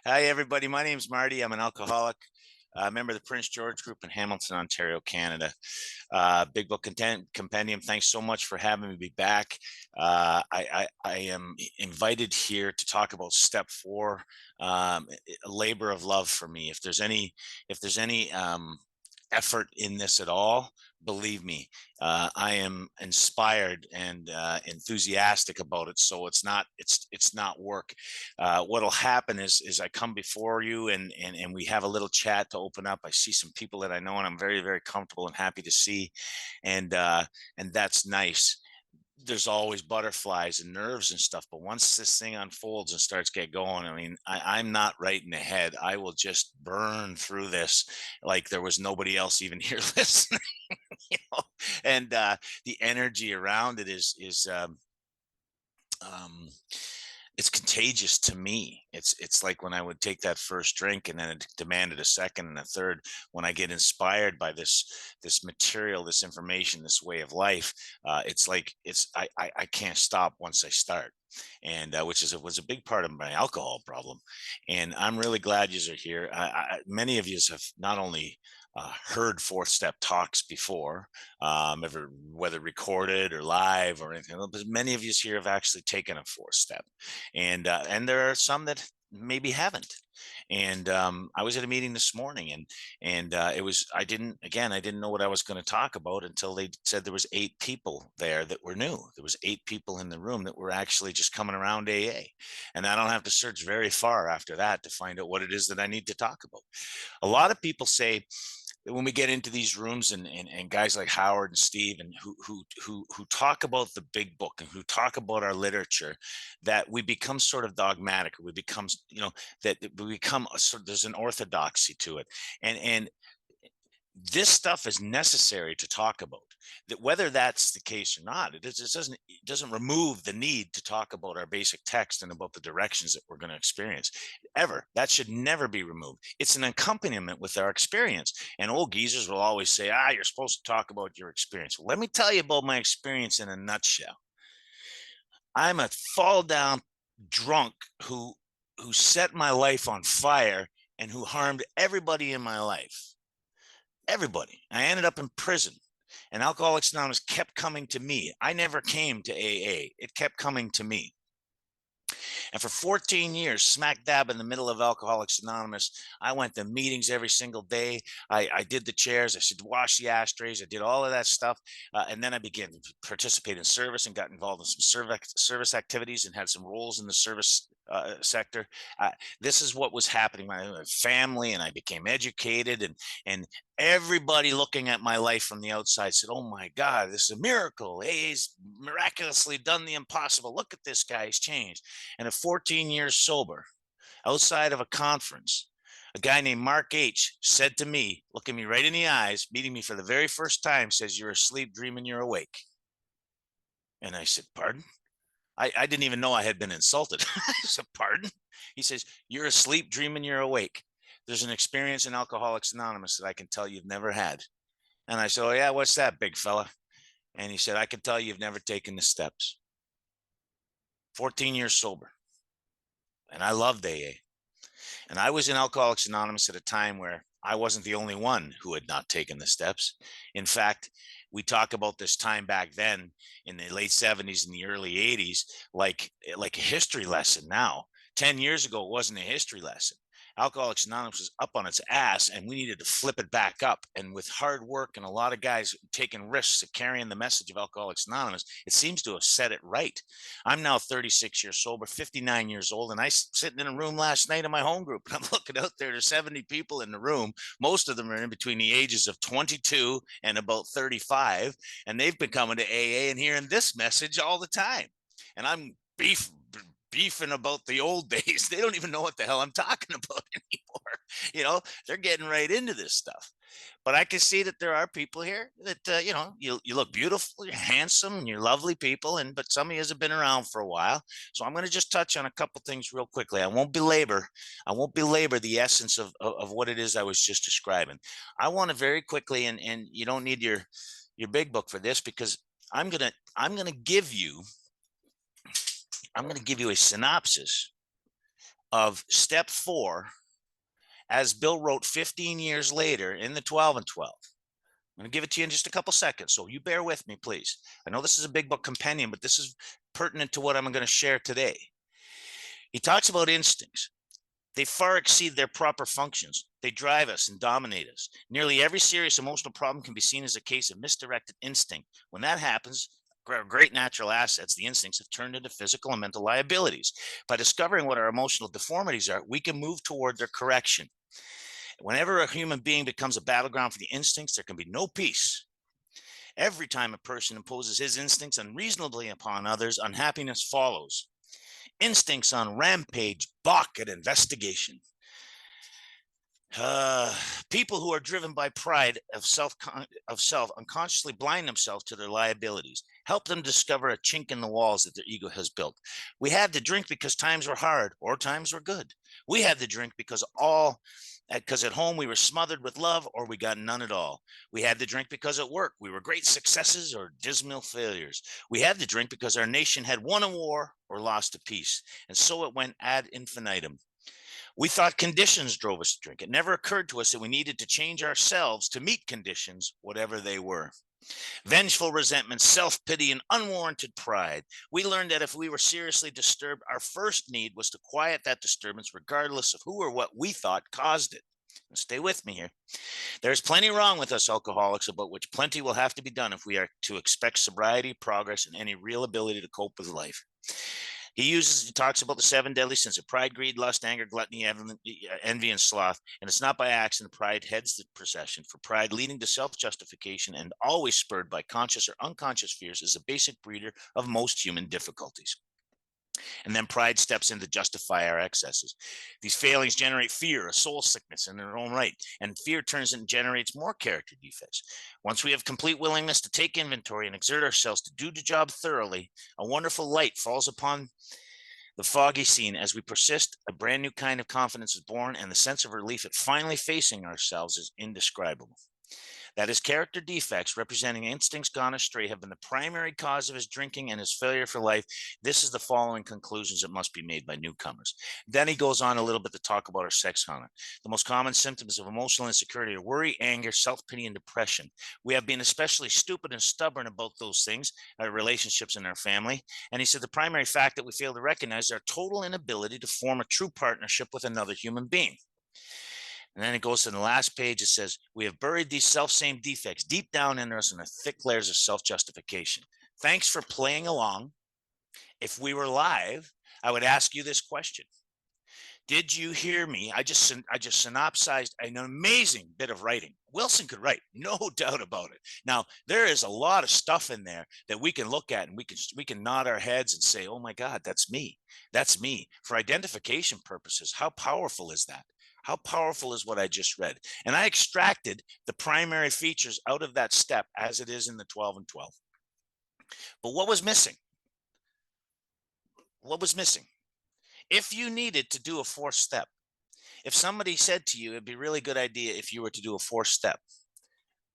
Hi, everybody. My name's Marty. I'm an alcoholic, member of the Prince George Group in Hamilton, Ontario, Canada. Big Book Compendium, thanks so much for having me be back. I am invited here to talk about step four, a labor of love for me. If there's any effort in this at all, believe me, I am inspired and enthusiastic about it. So it's not work. What'll happen is I come before you and we have a little chat to open up. I see some people that I know and I'm very, very comfortable and happy to see. And that's nice. There's always butterflies and nerves and stuff, but once this thing unfolds and starts get going, I mean, I'm not writing ahead. I will just burn through this like there was nobody else even here listening. you know? And the energy around it is um, it's contagious to me. It's like when I would take that first drink and then it demanded a second and a third. When I get inspired by this material, this information, this way of life, it's like I can't stop once I start. And which was a big part of my alcohol problem. And I'm really glad you are here. Many of you have not only heard fourth step talks before, ever, whether recorded or live or anything, but many of you here have actually taken a fourth step, and there are some that maybe haven't. And I was at a meeting this morning, and it was I didn't know what I was going to talk about until they said there was 8 people there that were new. There was 8 people in the room that were actually just coming around AA, and I don't have to search very far after that to find out what it is that I need to talk about. A lot of people say when we get into these rooms and guys like Howard and Steve and who talk about the big book and who talk about our literature, that we become sort of dogmatic. We become, that we become there's an orthodoxy to it, and this stuff is necessary to talk about. That whether that's the case or not, it doesn't remove the need to talk about our basic text and about the directions that we're going to experience. Ever, that should never be removed. It's an accompaniment with our experience. And old geezers will always say, you're supposed to talk about your experience. Well, let me tell you about my experience in a nutshell. I'm a fall down drunk who set my life on fire and who harmed everybody in my life. Everybody. I ended up in prison, and Alcoholics Anonymous kept coming to me. I never came to AA. It kept coming to me. And for 14 years, smack dab in the middle of Alcoholics Anonymous, I went to meetings every single day. I did the chairs. I should wash the ashtrays. I did all of that stuff. And then I began to participate in service and got involved in some service activities and had some roles in the service sector. This is what was happening. My family and I became educated, and everybody looking at my life from the outside said, "Oh my God, this is a miracle. He's miraculously done the impossible. Look at this guy, he's changed." And at 14 years sober, outside of a conference, a guy named Mark H said to me, looking me right in the eyes, meeting me for the very first time, says, "You're asleep dreaming you're awake." And I said, "Pardon?" I didn't even know I had been insulted. I said, "Pardon?" He says, "You're asleep dreaming you're awake. There's an experience in Alcoholics Anonymous that I can tell you've never had." And I said, "Oh yeah, what's that, big fella?" And he said, "I can tell you've never taken the steps." 14 years sober. And I loved AA. And I was in Alcoholics Anonymous at a time where I wasn't the only one who had not taken the steps. In fact, we talk about this time back then in the late 70s and the early 80s like a history lesson now. 10 years ago, it wasn't a history lesson. Alcoholics Anonymous was up on its ass, and we needed to flip it back up. And with hard work and a lot of guys taking risks at carrying the message of Alcoholics Anonymous, it seems to have set it right. I'm now 36 years sober, 59 years old, and I sitting in a room last night in my home group, and I'm looking out there. There's 70 people in the room. Most of them are in between the ages of 22 and about 35, and they've been coming to AA and hearing this message all the time. And I'm beefing about the old days. They don't even know what the hell I'm talking about anymore. They're getting right into this stuff. But I can see that there are people here that you look beautiful, you're handsome, and you're lovely people, but some of you have been around for a while. So I'm going to just touch on a couple things real quickly. I won't belabor the essence of what it is I was just describing. I want to very quickly, and you don't need your big book for this, because I'm gonna give you a synopsis of step 4, as Bill wrote 15 years later in the 12 and 12. I'm going to give it to you in just a couple seconds, so you bear with me, please. I know this is a big book compendium, but this is pertinent to what I'm going to share today. He talks about instincts. They far exceed their proper functions. They drive us and dominate us. Nearly every serious emotional problem can be seen as a case of misdirected instinct. When that happens, our great natural assets, the instincts, have turned into physical and mental liabilities. By discovering what our emotional deformities are, we can move toward their correction. Whenever a human being becomes a battleground for the instincts, there can be no peace. Every time a person imposes his instincts unreasonably upon others, unhappiness follows. Instincts on rampage balk at investigation. People who are driven by pride of self unconsciously blind themselves to their liabilities. Help them discover a chink in the walls that their ego has built. We had to drink because times were hard or times were good. We had to drink because at home we were smothered with love or we got none at all. We had to drink because at work we were great successes or dismal failures. We had to drink because our nation had won a war or lost a peace. And so it went ad infinitum. We thought conditions drove us to drink. It never occurred to us that we needed to change ourselves to meet conditions, whatever they were. Vengeful resentment, self-pity, and unwarranted pride. We learned that if we were seriously disturbed, our first need was to quiet that disturbance regardless of who or what we thought caused it. Now, stay with me here. There's plenty wrong with us alcoholics, about which plenty will have to be done if we are to expect sobriety, progress, and any real ability to cope with life. He talks about the 7 deadly sins of pride, greed, lust, anger, gluttony, envy, and sloth. And it's not by accident pride heads the procession. For pride, leading to self-justification and always spurred by conscious or unconscious fears, is a basic breeder of most human difficulties. And then pride steps in to justify our excesses. These failings generate fear, a soul sickness in their own right, and fear turns and generates more character defects. Once we have complete willingness to take inventory and exert ourselves to do the job thoroughly, a wonderful light falls upon the foggy scene. As we persist, a brand new kind of confidence is born, and the sense of relief at finally facing ourselves is indescribable. That his character defects, representing instincts gone astray, have been the primary cause of his drinking and his failure for life. This is the following conclusions that must be made by newcomers. Then he goes on a little bit to talk about our sex conduct. The most common symptoms of emotional insecurity are worry, anger, self-pity, and depression. We have been especially stupid and stubborn about those things, our relationships in our family. And he said the primary fact that we fail to recognize is our total inability to form a true partnership with another human being. And then it goes to the last page. It says, we have buried these self-same defects deep down in us in the thick layers of self-justification. Thanks for playing along. If we were live, I would ask you this question. Did you hear me? I just synopsized an amazing bit of writing. Wilson could write, no doubt about it. Now, there is a lot of stuff in there that we can look at and we can nod our heads and say, oh my God, that's me. That's me. For identification purposes, how powerful is that? How powerful is what I just read? And I extracted the primary features out of that step as it is in the 12 and 12. But what was missing? What was missing? If you needed to do a 4th step, if somebody said to you, it'd be a really good idea if you were to do a 4th step,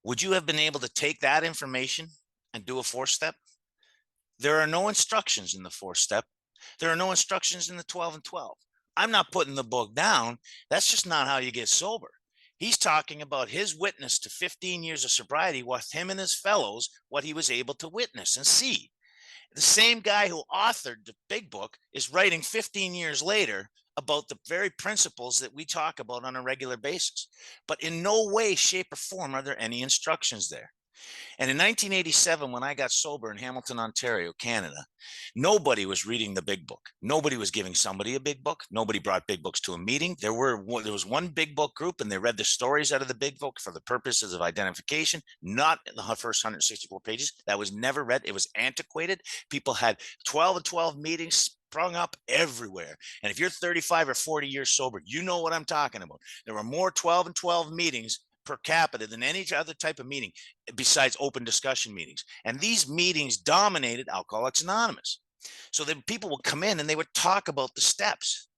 would you have been able to take that information and do a 4th step? There are no instructions in the 4th step. There are no instructions in the 12 and 12. I'm not putting the book down. That's just not how you get sober. He's talking about his witness to 15 years of sobriety, with him and his fellows, what he was able to witness and see. The same guy who authored the big book is writing 15 years later about the very principles that we talk about on a regular basis. But in no way, shape, or form are there any instructions there. And in 1987, when I got sober in Hamilton, Ontario, Canada, nobody was reading the big book. Nobody was giving somebody a big book. Nobody brought big books to a meeting. There was one big book group, and they read the stories out of the big book for the purposes of identification, not the first 164 pages. That was never read. It was antiquated. People had 12 and 12 meetings sprung up everywhere. And if you're 35 or 40 years sober, you know what I'm talking about. There were more 12 and 12 meetings per capita than any other type of meeting besides open discussion meetings. And these meetings dominated Alcoholics Anonymous. So the people would come in and they would talk about the steps,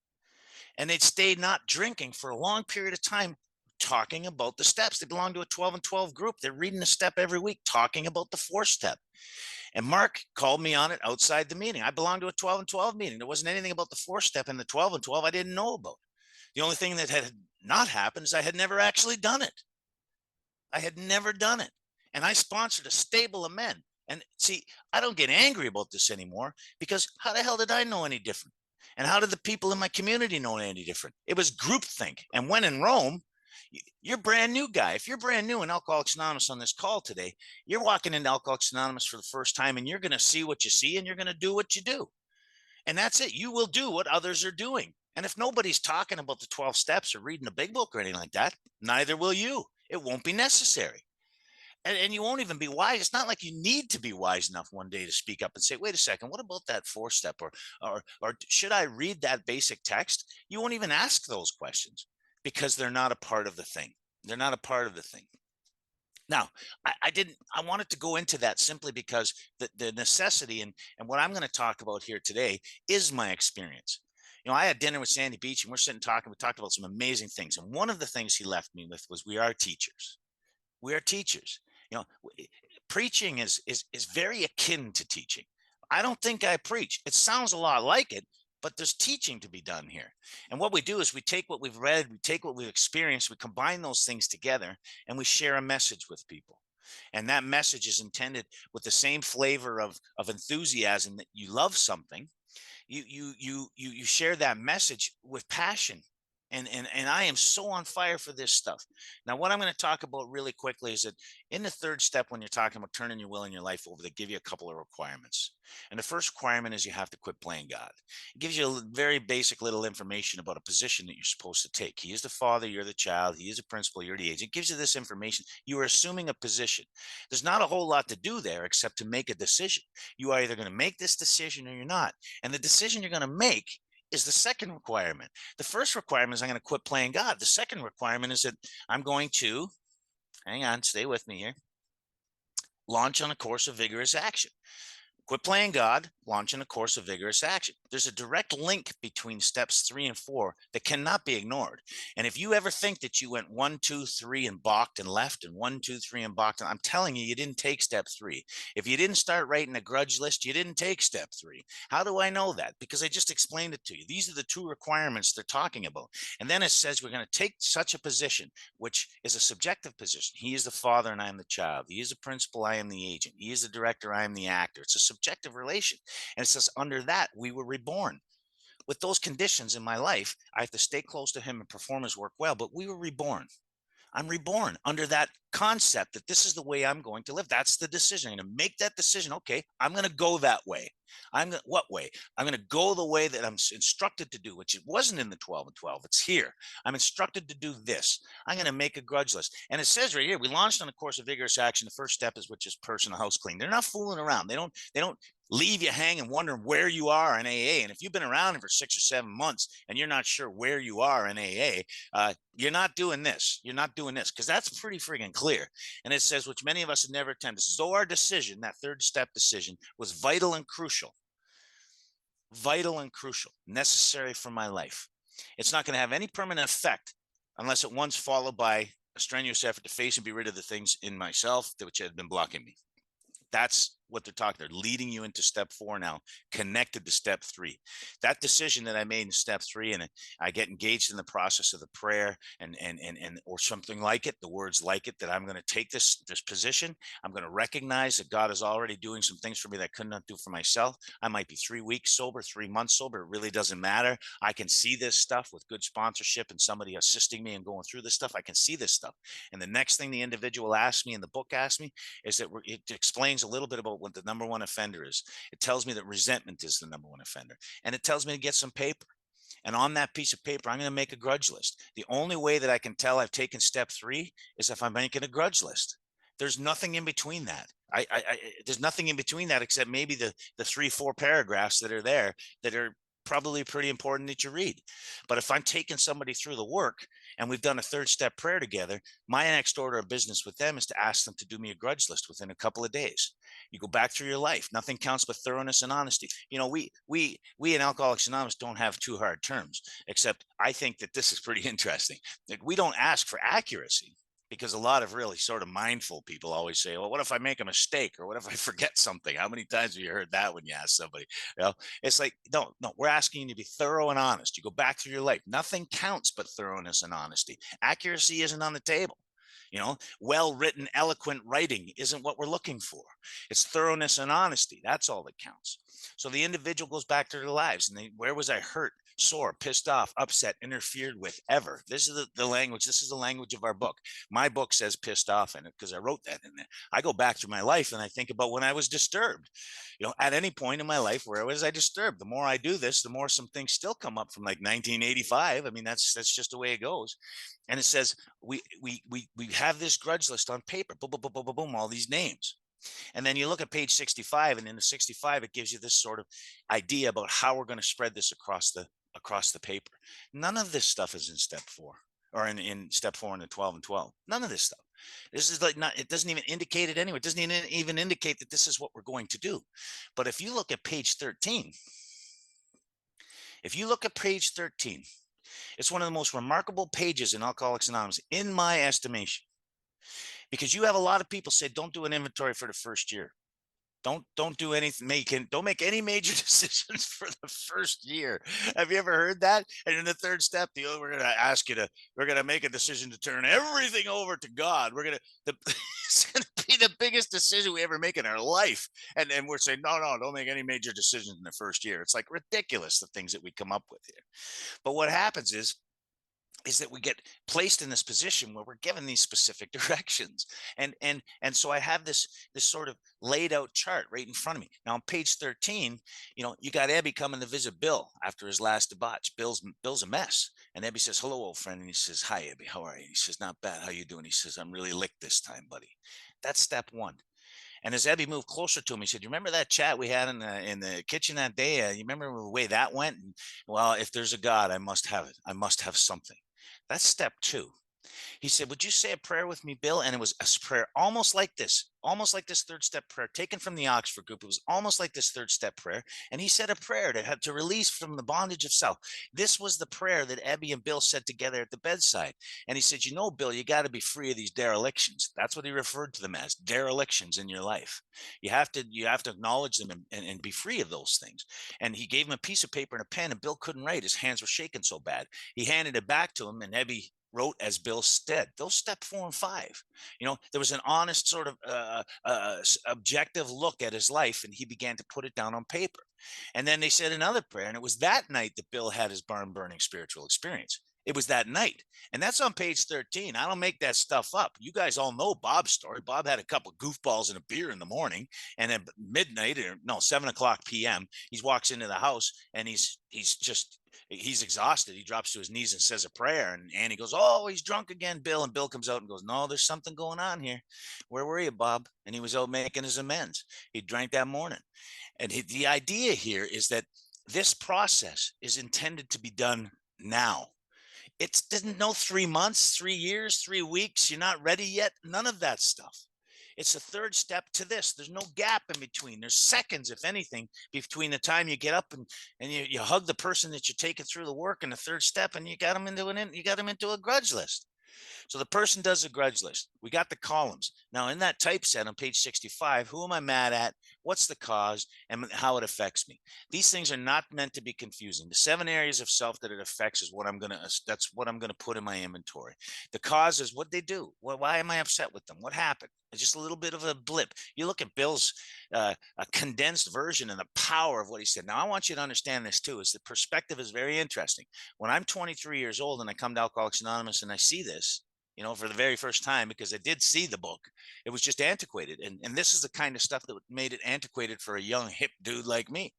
and they'd stay not drinking for a long period of time talking about the steps. They belong to a 12 and 12 group. They're reading a step every week, talking about the 4th step. And Mark called me on it outside the meeting. I belonged to a 12 and 12 meeting. There wasn't anything about the 4-step in the 12 and 12 I didn't know about. The only thing that had not happened is I had never actually done it. I had never done it. And I sponsored a stable of men. And see, I don't get angry about this anymore, because how the hell did I know any different? And how did the people in my community know any different? It was groupthink. And when in Rome, you're brand new guy. If you're brand new in Alcoholics Anonymous on this call today, you're walking into Alcoholics Anonymous for the first time, and you're going to see what you see, and you're going to do what you do. And that's it. You will do what others are doing. And if nobody's talking about the 12 steps or reading a big book or anything like that, neither will you. It won't be necessary. And you won't even be wise. It's not like you need to be wise enough one day to speak up and say, wait a second, what about that 4-step? Or should I read that basic text? You won't even ask those questions, because they're not a part of the thing. They're not a part of the thing. Now, I wanted to go into that simply because the necessity and what I'm going to talk about here today is my experience. I had dinner with Sandy Beach, and we're sitting talking. We talked about some amazing things. And one of the things he left me with was, we are teachers. We are teachers. Preaching is very akin to teaching. I don't think I preach. It sounds a lot like it, but there's teaching to be done here. And what we do is we take what we've read, we take what we've experienced, we combine those things together, and we share a message with people. And that message is intended with the same flavor of enthusiasm that you love something. You share that message with passion. And I am so on fire for this stuff. Now, what I'm going to talk about really quickly is that in the 3rd step, when you're talking about turning your will and your life over, they give you a couple of requirements. And the first requirement is you have to quit playing God. It gives you a very basic little information about a position that you're supposed to take. He is the father, you're the child. He is a principal, you're the agent. It gives you this information. You are assuming a position. There's not a whole lot to do there except to make a decision. You are either going to make this decision or you're not. And the decision you're going to make is the second requirement. The first requirement is I'm going to quit playing God. The second requirement is that I'm going to, hang on, stay with me here, launch on a course of vigorous action. Quit playing God, launch in a course of vigorous action. There's a direct link between steps 3 and 4 that cannot be ignored. And if you ever think that you went 1, 2, 3 and balked and left, and 1, 2, 3 and balked, I'm telling you, you didn't take step 3. If you didn't start writing a grudge list, you didn't take step 3. How do I know that? Because I just explained it to you. These are the 2 requirements they're talking about. And then it says we're going to take such a position, which is a subjective position. He is the father and I am the child. He is the principal, I am the agent. He is the director, I am the actor. It's a subjective relation. And it says under that we were reborn. With those conditions in my life, I have to stay close to him and perform his work well, but we were reborn. I'm reborn under that concept that this is the way I'm going to live. That's the decision. I'm going to make that decision. Okay, I'm going to go that way. What way? I'm going to go the way that I'm instructed to do, which it wasn't in the 12 and 12. It's here. I'm instructed to do this. I'm going to make a grudge list. And it says right here, we launched on a course of vigorous action. The first step is, which is personal house clean. They're not fooling around. They don't leave you hanging wondering where you are in AA. And if you've been around for 6 or 7 months and you're not sure where you are in AA, you're not doing this. You're not doing this, because that's pretty friggin' clear. And it says, which many of us have never attempted. So our decision, that 3rd step decision, was vital and crucial. Vital and crucial, necessary for my life. It's not going to have any permanent effect unless at once followed by a strenuous effort to face and be rid of the things in myself which had been blocking me. That's what they're talking. They're leading you into step 4 now, connected to step 3. That decision that I made in step 3, and I get engaged in the process of the prayer and or something like it, the words like it, that I'm going to take this position. I'm going to recognize that God is already doing some things for me that I could not do for myself. I might be 3 weeks sober, 3 months sober. It really doesn't matter. I can see this stuff with good sponsorship and somebody assisting me and going through this stuff. I can see this stuff. And the next thing the individual asked me and the book asked me is that it explains a little bit about what the number 1 offender is. It tells me that resentment is the number 1 offender. And it tells me to get some paper. And on that piece of paper, I'm going to make a grudge list. The only way that I can tell I've taken step 3 is if I'm making a grudge list. There's nothing in between that. There's nothing in between that except maybe the 3-4 paragraphs that are there that are probably pretty important that you read. But if I'm taking somebody through the work and we've done a 3rd step prayer together, my next order of business with them is to ask them to do me a grudge list within a couple of days. You go back through your life. Nothing counts but thoroughness and honesty. We in Alcoholics Anonymous don't have 2 hard terms, except I think that this is pretty interesting. Like, we don't ask for accuracy. because a lot of really sort of mindful people always say, well, what if I make a mistake, or what if I forget something? How many times have you heard that when you ask somebody? You know, it's like, no, no, we're asking you to be thorough and honest. You go back through your life, nothing counts but thoroughness and honesty. Accuracy isn't on the table. You know, well written, eloquent writing isn't what we're looking for. It's thoroughness and honesty. That's all that counts. So the individual goes back to their lives and where was I hurt, sore, pissed off, upset, interfered with, ever? This is the language. This is the language of our book. My book says pissed off in it because I wrote that in there. I go back through my life and I think about when I was disturbed. You know, at any point in my life, where was I disturbed? The more I do this, the more some things still come up from like 1985. I mean, that's just the way it goes. And it says we have this grudge list on paper, boom, boom, boom, boom, boom, boom, all these names. And then you look at page 65, and in the 65, it gives you this sort of idea about how we're going to spread this across the paper. None of this stuff is in step 4, or in step 4 in the 12 and 12. None of this stuff. This is like not, it doesn't even indicate it anyway. It doesn't even indicate that this is what we're going to do. But if you look at page 13, if you look at page 13, it's one of the most remarkable pages in Alcoholics Anonymous, in my estimation, because you have a lot of people say, don't do an inventory for the first year. Don't do anything. Don't make any major decisions for the first year. Have you ever heard that? And in the third step, we're going to ask you we're going to make a decision to turn everything over to God. It's going to be the biggest decision we ever make in our life. And we're saying, no, don't make any major decisions in the first year. It's like ridiculous, the things that we come up with here. But what happens is that we get placed in this position where we're given these specific directions. And so I have this sort of laid out chart right in front of me. Now on page 13, you know, you got Ebby coming to visit Bill after his last debauch. Bill's a mess. And Ebby says, hello, old friend. And he says, hi, Ebby, how are you? And he says, not bad. How you doing? He says, I'm really licked this time, buddy. That's step 1. And as Ebby moved closer to him, he said, you remember that chat we had in the kitchen that day? You remember the way that went? And, well, if there's a God, I must have it. I must have something. That's step 2. He said, would you say a prayer with me, Bill? And it was a prayer almost like this third step prayer taken from the Oxford group. It was almost like this third step prayer. And he said a prayer to release from the bondage of self. This was the prayer that Ebby and Bill said together at the bedside. And he said, you know, Bill, you got to be free of these derelictions. That's what he referred to them as, derelictions in your life. You have to acknowledge them and be free of those things. And he gave him a piece of paper and a pen, and Bill couldn't write. His hands were shaking so bad. He handed it back to him, and Ebby wrote as Bill said. Those step 4 and 5. You know, there was an honest sort of objective look at his life, and he began to put it down on paper. And then they said another prayer, and it was that night that Bill had his barn burning spiritual experience. It was that night. And that's on page 13. I don't make that stuff up. You guys all know Bob's story. Bob had a couple of goofballs and a beer in the morning, and at midnight, or no, 7:00 p.m., he walks into the house, and he's exhausted. He drops to his knees and says a prayer. And Annie goes, oh, he's drunk again, Bill. And Bill comes out and goes, no, there's something going on here. Where were you, Bob? And he was out making his amends. He drank that morning. And the idea here is that this process is intended to be done now. It didn't know 3 months, 3 years, 3 weeks. You're not ready yet. None of that stuff. It's a third step to this. There's no gap in between. There's seconds, if anything, between the time you get up and you hug the person that you're taking through the work and the third step, and you got them into a grudge list. So the person does a grudge list. We got the columns. Now in that typeset on page 65, who am I mad at? What's the cause and how it affects me? These things are not meant to be confusing. The 7 areas of self that it affects is that's what I'm going to put in my inventory. The cause is what they do. Well, why am I upset with them? What happened? It's just a little bit of a blip. You look at Bill's a condensed version and the power of what he said. Now, I want you to understand this too, is the perspective is very interesting. When I'm 23 years old and I come to Alcoholics Anonymous and I see this, you know, for the very first time, because I did see the book, it was just antiquated. And this is the kind of stuff that made it antiquated for a young, hip dude like me.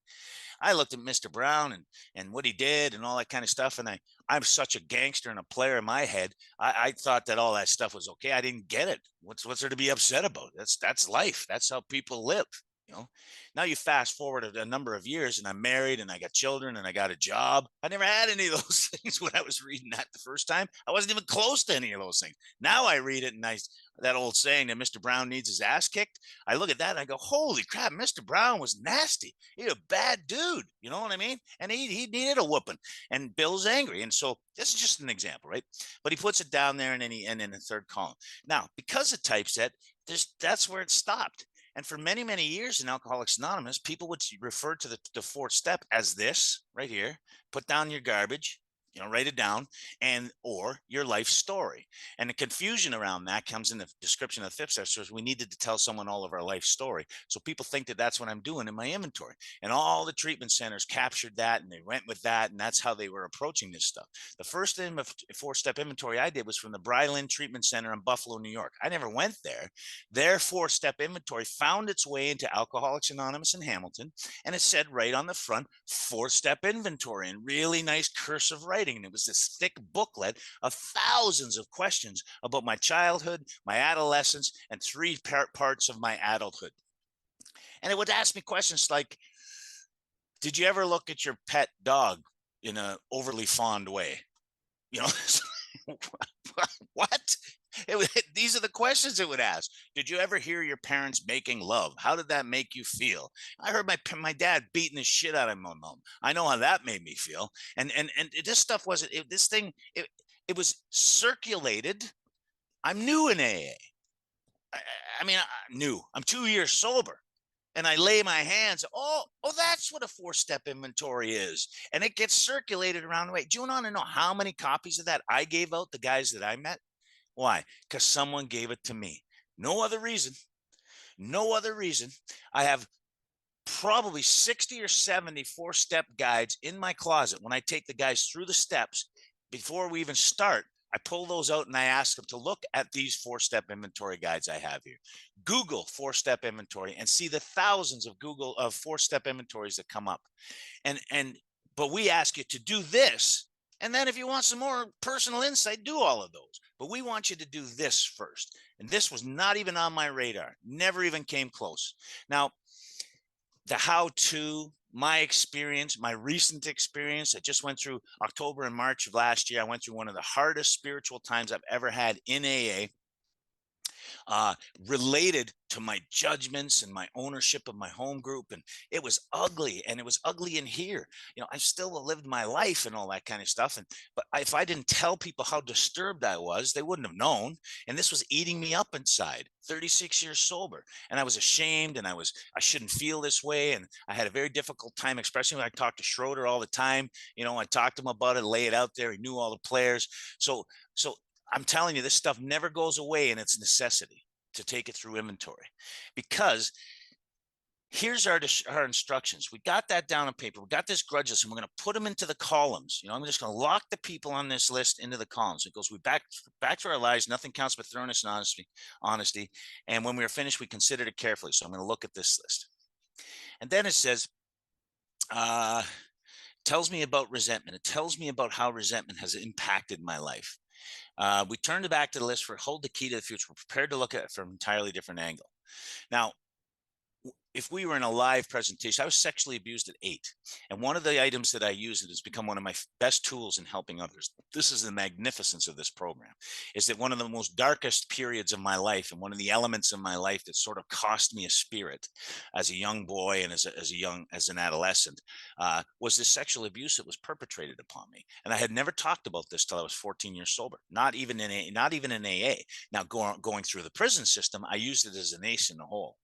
I looked at Mr. Brown and what he did and all that kind of stuff. And I'm such a gangster and a player in my head. I thought that all that stuff was okay. I didn't get it. What's there to be upset about? That's life. That's how people live. You know, now you fast forward a number of years and I'm married and I got children and I got a job. I never had any of those things when I was reading that the first time. I wasn't even close to any of those things. Now I read it and that old saying that Mr. Brown needs his ass kicked. I look at that and I go, holy crap, Mr. Brown was nasty. He's a bad dude. You know what I mean? And he needed a whooping. And Bill's angry. And so this is just an example, right? But he puts it down there and then in the third column. Now, because of typeset, that's where it stopped. And for many, many years in Alcoholics Anonymous, people would refer to the fourth step as this right here: put down your garbage, write it down, and or your life story. And the confusion around that comes in the description of the fifth step. So we needed to tell someone all of our life story. So people think that that's what I'm doing in my inventory. And all the treatment centers captured that and they went with that. And that's how they were approaching this stuff. The first four-step inventory I did was from the Bryland Treatment Center in Buffalo, New York. I never went there. Their four-step inventory found its way into Alcoholics Anonymous in Hamilton, and it said right on the front, four-step inventory, in really nice cursive writing. And it was this thick booklet of thousands of questions about my childhood, my adolescence, and three parts of my adulthood. And it would ask me questions like, did you ever look at your pet dog in an overly fond way? What? These are the questions it would ask. Did you ever hear your parents making love? How did that make you feel? I heard my dad beating the shit out of my mom. I know how that made me feel. And this stuff wasn't this thing. It was circulated. I'm new in AA. I mean, I'm new. I'm 2 years sober. And I lay my hands, oh, that's what a four-step inventory is. And it gets circulated around the way. Do you want to know how many copies of that I gave out the guys that I met? Why? Because someone gave it to me. No other reason. No other reason. I have probably 60 or 70 four-step guides in my closet. When I take the guys through the steps, before we even start, I pull those out and I ask them to look at these four-step inventory guides I have here. Google four-step inventory and see the thousands of four-step inventories that come up. But we ask you to do this. And then if you want some more personal insight, do all of those. But we want you to do this first. And this was not even on my radar. Never even came close. Now, the how-to, my experience, my recent experience, I just went through October and March of last year. I went through one of the hardest spiritual times I've ever had in AA. Related to my judgments and my ownership of my home group. And it was ugly, and it was ugly in here. I still lived my life and all that kind of stuff. But if I didn't tell people how disturbed I was, they wouldn't have known. And this was eating me up inside, 36 years sober. And I was ashamed, and I shouldn't feel this way. And I had a very difficult time expressing it. I talked to Schroeder all the time. I talked to him about it, lay it out there. He knew all the players. So I'm telling you, this stuff never goes away in its necessity to take it through inventory, because here's our instructions. We got that down on paper. We got this grudge list, and we're going to put them into the columns. I'm just going to lock the people on this list into the columns. It goes, we back to our lives. Nothing counts but thoroughness and honesty. And when we were finished, we considered it carefully. So I'm going to look at this list. And then it says, tells me about resentment. It tells me about how resentment has impacted my life. We turned back to the list for hold the key to the future. We're prepared to look at it from an entirely different angle. Now, if we were in a live presentation, I was sexually abused at 8. And one of the items that I use that has become one of my best tools in helping others, this is the magnificence of this program, is that one of the most darkest periods of my life, and one of the elements of my life that sort of cost me a spirit as a young boy and as an adolescent, was this sexual abuse that was perpetrated upon me. And I had never talked about this till I was 14 years sober, not even in AA. Now, going through the prison system, I used it as an ace in the hole.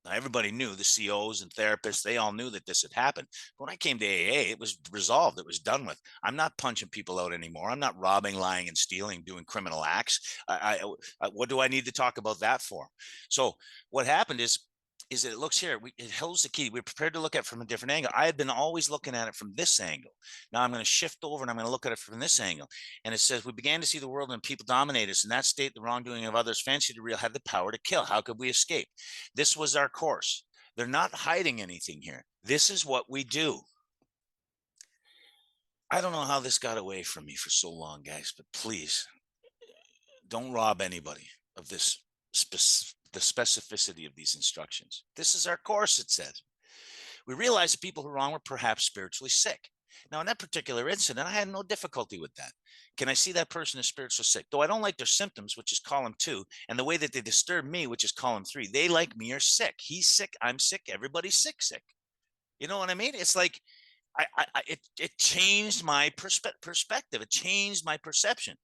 Now, everybody knew, the COs and therapists, they all knew that this had happened. But when I came to AA, it was resolved. It was done with. I'm not punching people out anymore. I'm not robbing, lying, and stealing, doing criminal acts. What do I need to talk about that for? So what happened is that it looks here, it holds the key. We're prepared to look at it from a different angle. I had been always looking at it from this angle. Now I'm going to shift over and I'm going to look at it from this angle. And it says, we began to see the world and people dominate us. In that state, the wrongdoing of others, fancy to real, had the power to kill. How could we escape? This was our course. They're not hiding anything here. This is what we do. I don't know how this got away from me for so long, guys, but please don't rob anybody of this the specificity of these instructions. This is our course, it says. We realized the people who were wrong were perhaps spiritually sick. Now, in that particular incident, I had no difficulty with that. Can I see that person is spiritually sick? Though I don't like their symptoms, which is column 2, and the way that they disturb me, which is column 3. They, like me, are sick. He's sick. I'm sick. Everybody's sick. You know what I mean? It's like it changed my perspective. It changed my perception.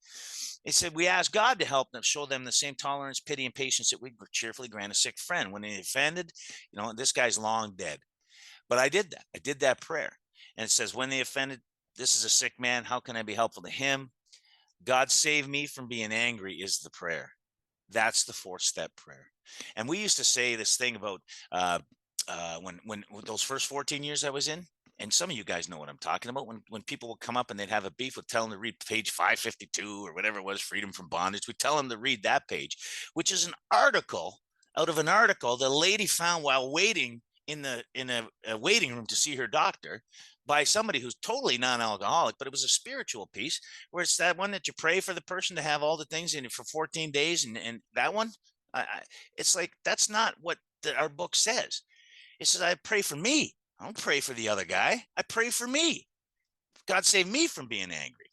It said we asked God to help them, show them the same tolerance, pity, and patience that we cheerfully grant a sick friend. When they offended, this guy's long dead. But I did that. I did that prayer. And it says, when they offended, this is a sick man. How can I be helpful to him? God save me from being angry is the prayer. That's the 4-step prayer. And we used to say this thing about when those first 14 years I was in, and some of you guys know what I'm talking about, when people would come up and they'd have a beef with telling them to read page 552 or whatever it was, Freedom from Bondage. We tell them to read that page, which is an article out of an article the lady found while waiting in a waiting room to see her doctor by somebody who's totally non-alcoholic, but it was a spiritual piece where it's that one that you pray for the person to have all the things in it for 14 days. And that one, it's like, that's not what our book says. It says, I pray for me. I don't pray for the other guy. I pray for me. God save me from being angry.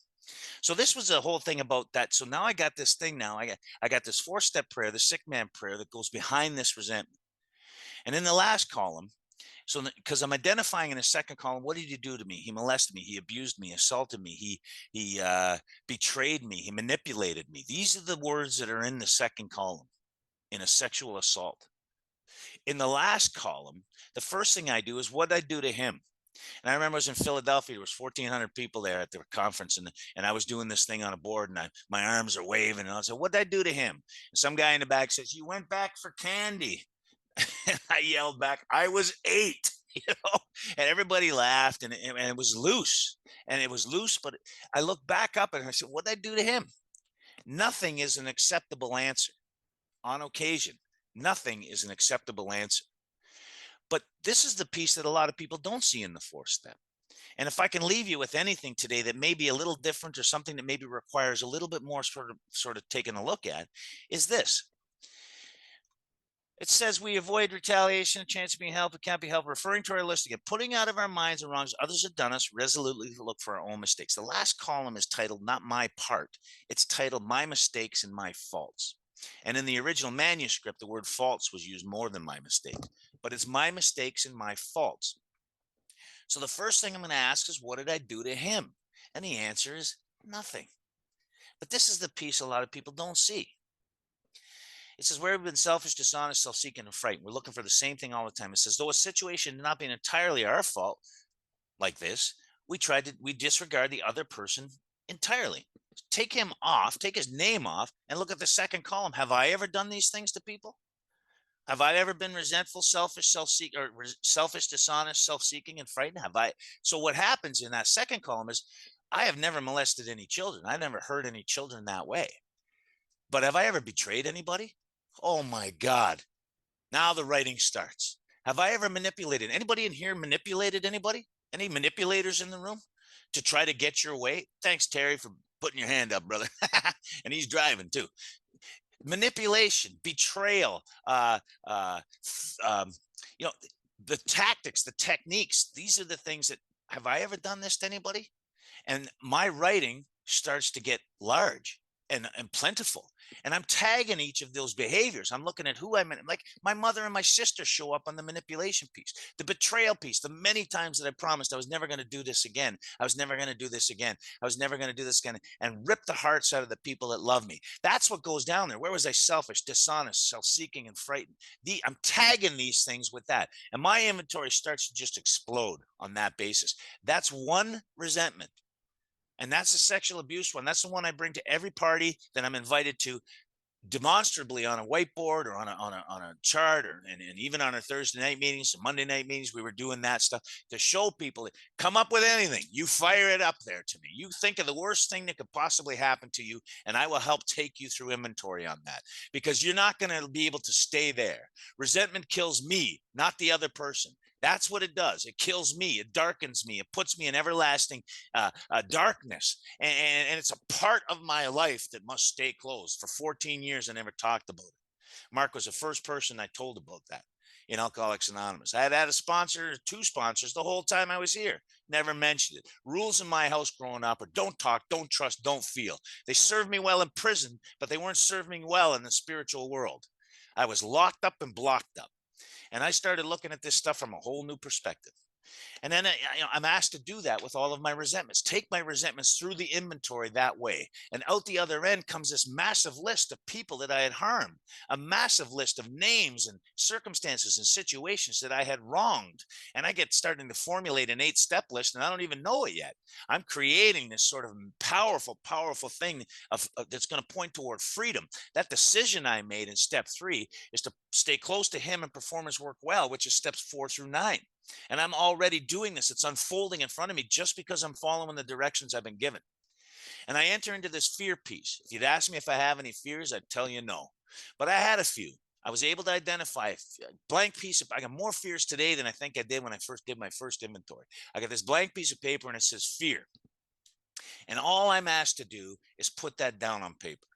So this was a whole thing about that. So now I got this thing now. I got this 4-step prayer, the sick man prayer that goes behind this resentment. And in the last column, so because I'm identifying in the second column, what did he do to me? He molested me. He abused me, assaulted me. He betrayed me. He manipulated me. These are the words that are in the second column in a sexual assault. In the last column, the first thing I do is what I do to him. And I remember I was in Philadelphia. There was 1,400 people there at the conference, and I was doing this thing on a board, and my arms are waving. And I said, "What did I do to him?" And some guy in the back says, "You went back for candy." And I yelled back, "I was 8." And everybody laughed, and it was loose. And it was loose, but I looked back up and I said, "What did I do to him?" Nothing is an acceptable answer. On occasion, nothing is an acceptable answer. But this is the piece that a lot of people don't see in the 4-step. And if I can leave you with anything today that may be a little different or something that maybe requires a little bit more sort of taking a look at, is this. It says we avoid retaliation, a chance of being helped, it can't be helped, referring to our list again, putting out of our minds the wrongs others have done us, resolutely look for our own mistakes. The last column is titled Not My Part. It's titled My Mistakes and My Faults. And in the original manuscript, the word faults was used more than my mistake, but it's my mistakes and my faults. So the first thing I'm going to ask is, what did I do to him? And the answer is nothing. But this is the piece a lot of people don't see. It says, where we've been selfish, dishonest, self-seeking, and frightened. We're looking for the same thing all the time. It says, though a situation not being entirely our fault, like this, we disregard the other person entirely. Take him off, take his name off, and look at the second column. Have I ever done these things to people? Have I ever been resentful, selfish, selfish, dishonest, self-seeking, and frightened? Have I? So what happens in that second column is, I have never molested any children. I've never hurt any children that way. But have I ever betrayed anybody? Oh my God. Now the writing starts. Have I ever manipulated? Anybody in here manipulated anybody? Any manipulators in the room to try to get your way? Thanks, Terry, for putting your hand up, brother. And he's driving too. Manipulation, betrayal, the tactics, the techniques. These are the things that, have I ever done this to anybody? And my writing starts to get large and plentiful. And I'm tagging each of those behaviors. I'm looking at who I'm in. Like my mother and my sister show up on the manipulation piece, the betrayal piece, the many times that I promised I was never going to do this again. I was never going to do this again. I was never going to do this again, and rip the hearts out of the people that love me. That's what goes down there. Where was I selfish, dishonest, self-seeking, and frightened? I'm tagging these things with that. And my inventory starts to just explode on that basis. That's one resentment. And that's the sexual abuse one. That's the one I bring to every party that I'm invited to, demonstrably on a whiteboard or on a chart, and even on our Thursday night meetings, Monday night meetings. We were doing that stuff to show people, come up with anything. You fire it up there to me. You think of the worst thing that could possibly happen to you, and I will help take you through inventory on that, because you're not going to be able to stay there. Resentment kills me, not the other person. That's what it does. It kills me. It darkens me. It puts me in everlasting darkness. And it's a part of my life that must stay closed. For 14 years, I never talked about it. Mark was the first person I told about that in Alcoholics Anonymous. I had had a sponsor, two sponsors the whole time I was here. Never mentioned it. Rules in my house growing up are don't talk, don't trust, don't feel. They served me well in prison, but they weren't serving me well in the spiritual world. I was locked up and blocked up. And I started looking at this stuff from a whole new perspective. And then I'm asked to do that with all of my resentments, take my resentments through the inventory that way. And out the other end comes this massive list of people that I had harmed, a massive list of names and circumstances and situations that I had wronged. And I get starting to formulate an 8-step list, and I don't even know it yet. I'm creating this sort of powerful, powerful thing that's going to point toward freedom. That decision I made in step 3 is to stay close to him and performance work well, which is steps 4 through 9. And I'm already doing this. It's unfolding in front of me just because I'm following the directions I've been given. And I enter into this fear piece. If you'd ask me if I have any fears, I'd tell you no. But I had a few. I was able to identify a blank piece of, I got more fears today than I think I did when I first did my first inventory. I got this blank piece of paper and it says fear. And all I'm asked to do is put that down on paper.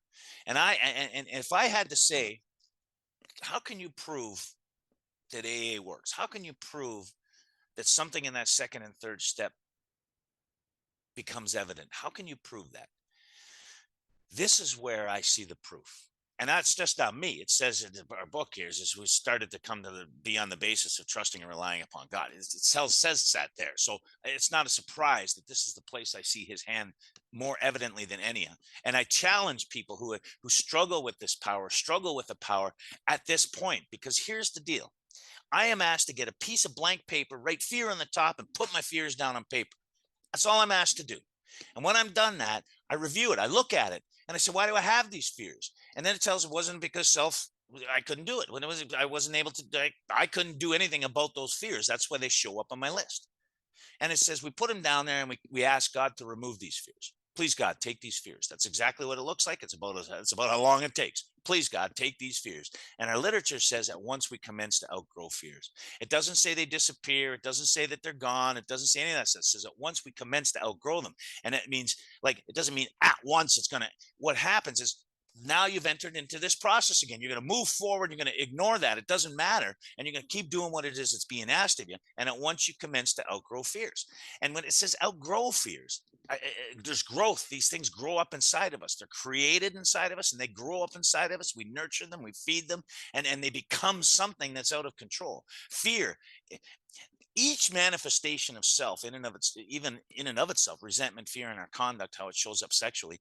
And if I had to say, how can you prove that AA works? How can you prove that something in that second and third step becomes evident? How can you prove that? This is where I see the proof. And that's just not me. It says in our book here is we started to come to be on the basis of trusting and relying upon God. It says that there. So it's not a surprise that this is the place I see his hand more evidently than any. And I challenge people who struggle with this power, struggle with the power at this point, because here's the deal. I am asked to get a piece of blank paper, write fear on the top, and put my fears down on paper. That's all I'm asked to do. And when I'm done that, I review it. I look at it. And I say, why do I have these fears? And then it tells it wasn't because I couldn't do it. When it was, I wasn't able to, I couldn't do anything about those fears. That's why they show up on my list. And it says, we put them down there and we ask God to remove these fears. Please, God, take these fears. That's exactly what it looks like. It's about how long it takes. Please, God, take these fears. And our literature says that once we commence to outgrow fears, it doesn't say they disappear. It doesn't say that they're gone. It doesn't say any of that stuff. It says that once we commence to outgrow them. And it means, like, it doesn't mean at once it's going to, what happens is now you've entered into this process again. You're going to move forward. You're going to ignore that. It doesn't matter. And you're going to keep doing what it is that's being asked of you. And at once you commence to outgrow fears. And when it says outgrow fears, there's growth. These things grow up inside of us. They're created inside of us and they grow up inside of us. We nurture them, we feed them, and they become something that's out of control. Fear, each manifestation of self in and of its, even in and of itself, resentment, fear in our conduct, how it shows up sexually,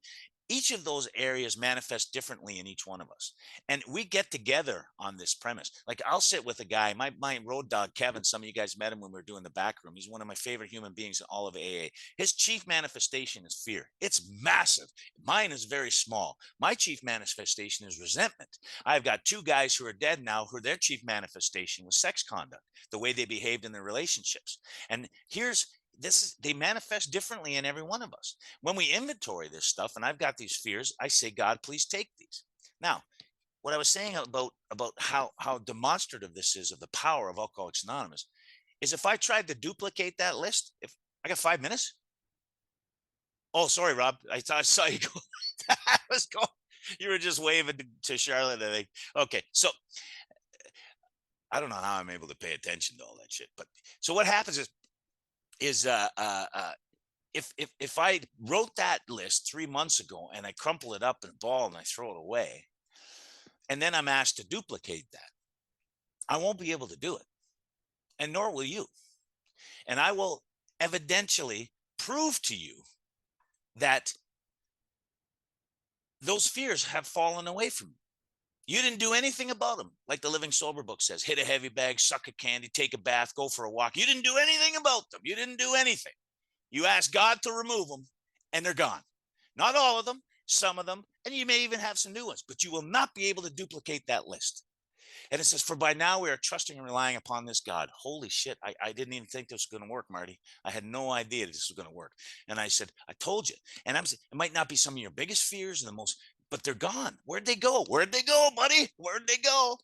each of those areas manifest differently in each one of us. And we get together on this premise. Like I'll sit with a guy, my road dog, Kevin, some of you guys met him when we were doing the back room. He's one of my favorite human beings in all of AA. His chief manifestation is fear. It's massive. Mine is very small. My chief manifestation is resentment. I've got two guys who are dead now who their chief manifestation was sex conduct, the way they behaved in their relationships. And they manifest differently in every one of us. When we inventory this stuff, and I've got these fears, I say, God, please take these. Now, what I was saying about how demonstrative this is of the power of Alcoholics Anonymous is if I tried to duplicate that list, if I got 5 minutes. Oh, sorry, Rob. I saw you go. I was going. You were just waving to Charlotte, I think. Okay, so I don't know how I'm able to pay attention to all that shit. But so what happens is if I wrote that list 3 months ago and I crumple it up in a ball and I throw it away, and then I'm asked to duplicate that, I won't be able to do it, and nor will you. And I will evidentially prove to you that those fears have fallen away from you. You didn't do anything about them. Like the Living Sober book says, hit a heavy bag, suck a candy, take a bath, go for a walk. You didn't do anything about them. You didn't do anything. You asked God to remove them and they're gone. Not all of them, some of them, and you may even have some new ones, but you will not be able to duplicate that list. And it says, for by now we are trusting and relying upon this God. Holy shit. I didn't even think this was going to work, Marty. I had no idea this was going to work. And I said, I told you. And it might not be some of your biggest fears and the most, but they're gone. Where'd they go? Where'd they go, buddy? Where'd they go?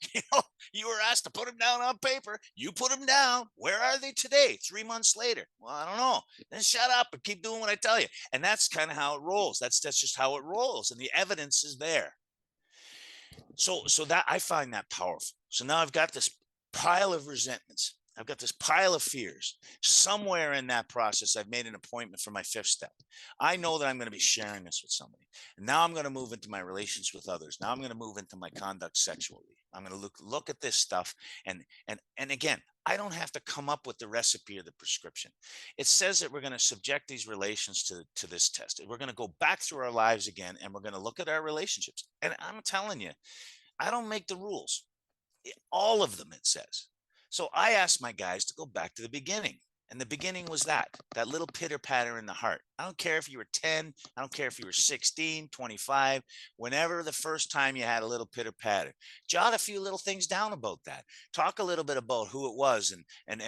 You were asked to put them down on paper. You put them down. Where are they today? 3 months later. Well, I don't know. Then shut up and keep doing what I tell you. And that's kind of how it rolls. That's just how it rolls. And the evidence is there. So that I find that powerful. So now I've got this pile of resentments. I've got this pile of fears. Somewhere in that process, I've made an appointment for my fifth step. I know that I'm going to be sharing this with somebody. And now I'm going to move into my relations with others. Now I'm going to move into my conduct sexually. I'm going to look at this stuff. And again, I don't have to come up with the recipe or the prescription. It says that we're going to subject these relations to this test. We're going to go back through our lives again, and we're going to look at our relationships. And I'm telling you, I don't make the rules. All of them, it says. So I asked my guys to go back to the beginning. And the beginning was that little pitter patter in the heart. I don't care if you were 10, I don't care if you were 16, 25, whenever the first time you had a little pitter patter, jot a few little things down about that. Talk a little bit about who it was and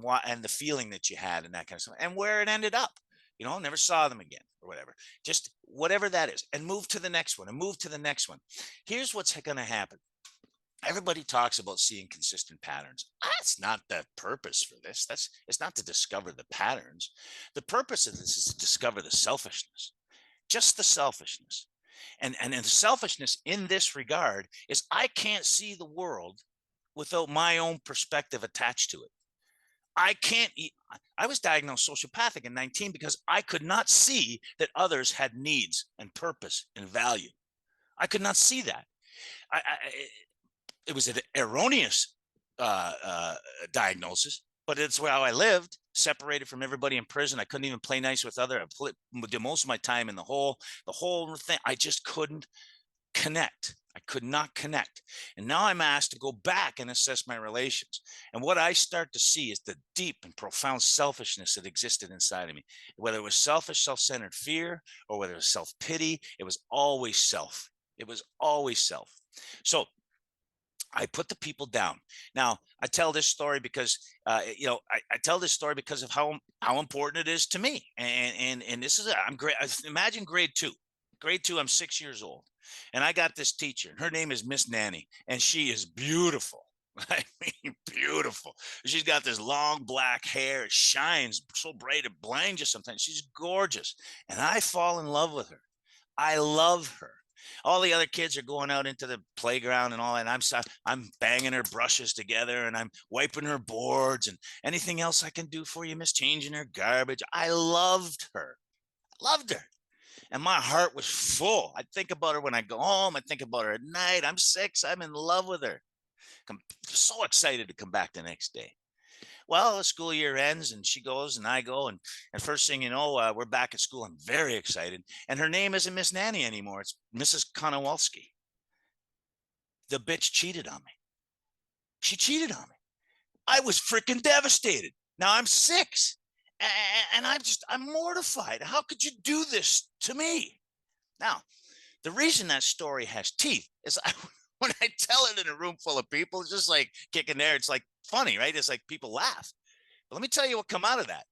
why, and the feeling that you had and that kind of stuff and where it ended up. You know, never saw them again or whatever. Just whatever that is, and move to the next one and move to the next one. Here's what's going to happen. Everybody talks about seeing consistent patterns. That's not the purpose for this. It's not to discover the patterns. The purpose of this is to discover the selfishness, just the selfishness. And the selfishness in this regard is I can't see the world without my own perspective attached to it. I can't. I was diagnosed sociopathic in 19 because I could not see that others had needs and purpose and value. I could not see that. It was an erroneous diagnosis, but it's how I lived, separated from everybody in prison. I couldn't even play nice with other. I did most of my time in the whole thing. I just couldn't connect. I could not connect. And now I'm asked to go back and assess my relations. And what I start to see is the deep and profound selfishness that existed inside of me. Whether it was selfish, self-centered fear, or whether it was self-pity, it was always self. It was always self. So I put the people down. Now I tell this story because I tell this story because of how important it is to me. And this is I'm great. Imagine grade two. Grade two. I'm 6 years old, and I got this teacher. Her name is Miss Nanny, and she is beautiful. I mean, beautiful. She's got this long black hair. It shines so bright it blinds you sometimes. She's gorgeous, and I fall in love with her. I love her. All the other kids are going out into the playground and all, and I'm banging her brushes together, and I'm wiping her boards, and anything else I can do for you, miss, changing her garbage. I loved her, and my heart was full. I think about her when I go home. I think about her at night. I'm 6. I'm in love with her. I'm so excited to come back the next day. Well, the school year ends, and she goes, and I go, and first thing you know, we're back at school. I'm very excited, and her name isn't Miss Nanny anymore. It's Mrs. Konowalski. The bitch cheated on me. She cheated on me. I was freaking devastated. Now I'm 6, and I'm mortified. How could you do this to me? Now, the reason that story has teeth is when I tell it in a room full of people, it's just like kicking there. It's like funny, right? It's like people laugh. But let me tell you what come out of that.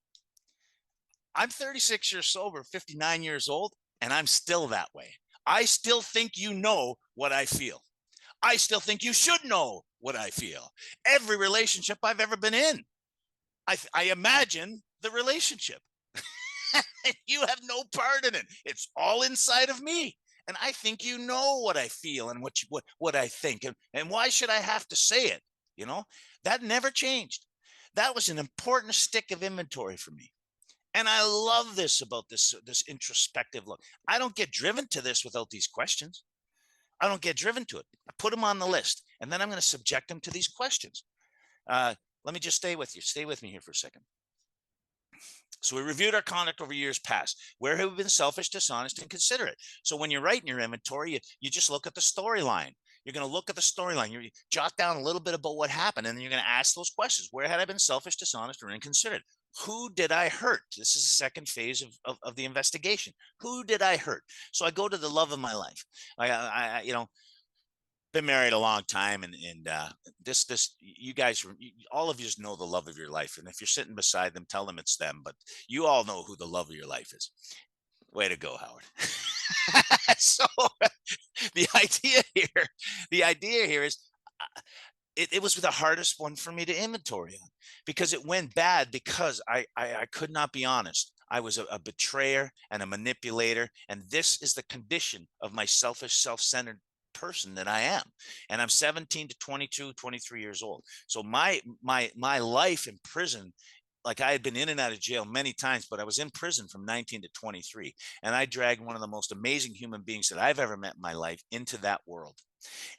I'm 36 years sober, 59 years old, and I'm still that way. I still think you know what I feel. I still think you should know what I feel. Every relationship I've ever been in, I imagine the relationship. You have no part in it. It's all inside of me. And I think you know what I feel and what I think. And why should I have to say it? You know, that never changed. That was an important stick of inventory for me. And I love this about this introspective look. I don't get driven to this without these questions. I don't get driven to it. I put them on the list, and then I'm going to subject them to these questions. Let me just stay with you. Stay with me here for a second. So we reviewed our conduct over years past. Where have we been selfish, dishonest, and considerate? So when you're writing your inventory, you just look at the storyline. You're going to look at the storyline. You jot down a little bit about what happened, and then you're going to ask those questions. Where had I been selfish, dishonest, or inconsiderate? Who did I hurt? This is the second phase of the investigation. Who did I hurt? So I go to the love of my life. I been married a long time, and this you guys, all of you know the love of your life, and if you're sitting beside them, tell them it's them, but you all know who the love of your life is. Way to go, Howard. So the idea here is it was the hardest one for me to inventory on, because it went bad because I could not be honest. I was a betrayer and a manipulator, and this is the condition of my selfish, self-centered person that I am. And I'm 17 to 22, 23 years old. So my life in prison, like I had been in and out of jail many times, but I was in prison from 19 to 23. And I dragged one of the most amazing human beings that I've ever met in my life into that world.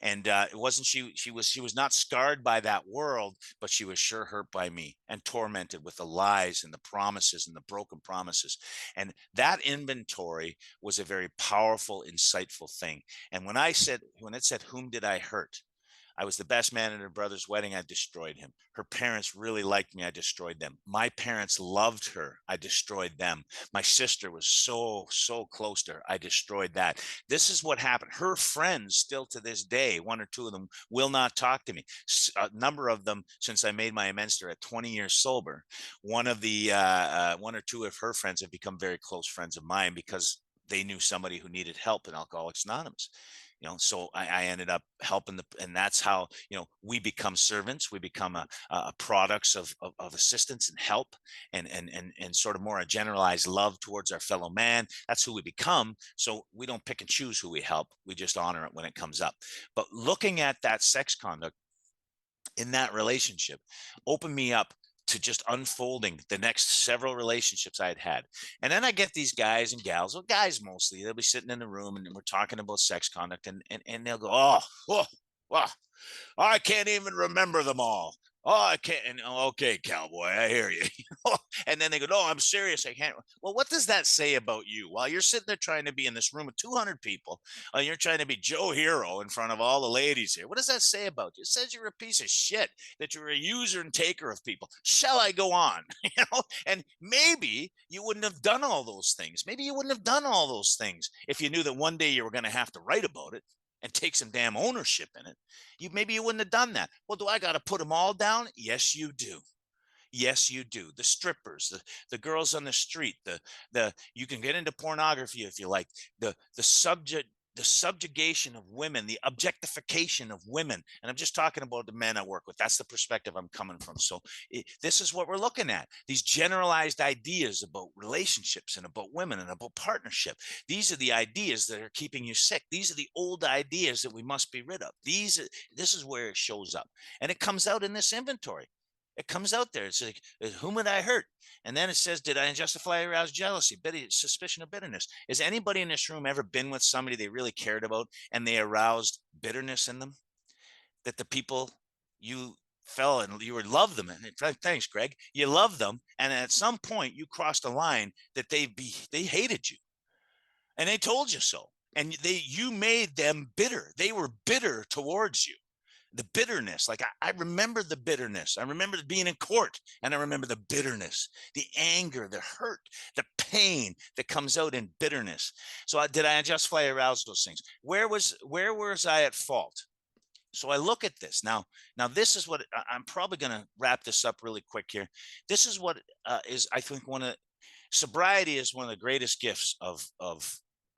And it wasn't she was not scarred by that world, but she was sure hurt by me and tormented with the lies and the promises and the broken promises. And that inventory was a very powerful, insightful thing. And when it said, whom did I hurt? I was the best man at her brother's wedding. I destroyed him. Her parents really liked me. I destroyed them. My parents loved her. I destroyed them. My sister was so close to her. I destroyed that. This is what happened. Her friends still to this day, one or two of them will not talk to me. A number of them, since I made my amends to her at 20 years sober, one or two of her friends have become very close friends of mine because they knew somebody who needed help in Alcoholics Anonymous. So I ended up helping and that's how, we become servants. We become a products of assistance and help and sort of more a generalized love towards our fellow man. That's who we become. So we don't pick and choose who we help. We just honor it when it comes up. But looking at that sex conduct in that relationship opened me up to just unfolding the next several relationships I had had. And then I get these guys and gals, well, guys mostly, they'll be sitting in the room and we're talking about sex conduct and they'll go, oh, I can't even remember them all. Oh, I can't. And okay, cowboy, I hear you. And then they go, no, I'm serious. I can't. Well, what does that say about you? While you're sitting there trying to be in this room with 200 people, you're trying to be Joe Hero in front of all the ladies here. What does that say about you? It says you're a piece of shit, that you're a user and taker of people. Shall I go on? And maybe you wouldn't have done all those things. Maybe you wouldn't have done all those things if you knew that one day you were going to have to write about it and take some damn ownership in it. Maybe you wouldn't have done that. Well, do I got to put them all down? Yes, you do. Yes, you do. The strippers, the girls on the street, the you can get into pornography if you like. The subjugation of women, the objectification of women. And I'm just talking about the men I work with. That's the perspective I'm coming from. So this is what we're looking at. These generalized ideas about relationships and about women and about partnership. These are the ideas that are keeping you sick. These are the old ideas that we must be rid of. This is where it shows up. And it comes out in this inventory. It comes out there. It's like, whom would I hurt? And then it says, did I unjustifiably arouse jealousy, suspicion of bitterness? Has anybody in this room ever been with somebody they really cared about and they aroused bitterness in them? That the people you fell and you would love them. And thanks, Greg. You love them. And at some point you crossed a line that they hated you. And they told you so. And you made them bitter. They were bitter towards you. The bitterness, like I remember the bitterness. I remember being in court and I remember the bitterness, the anger, the hurt, the pain that comes out in bitterness. So did I unjustly arouse those things? Where was I at fault? So I look at this now. This is what I'm probably going to wrap this up really quick here. This is what is, I think, sobriety is one of the greatest gifts of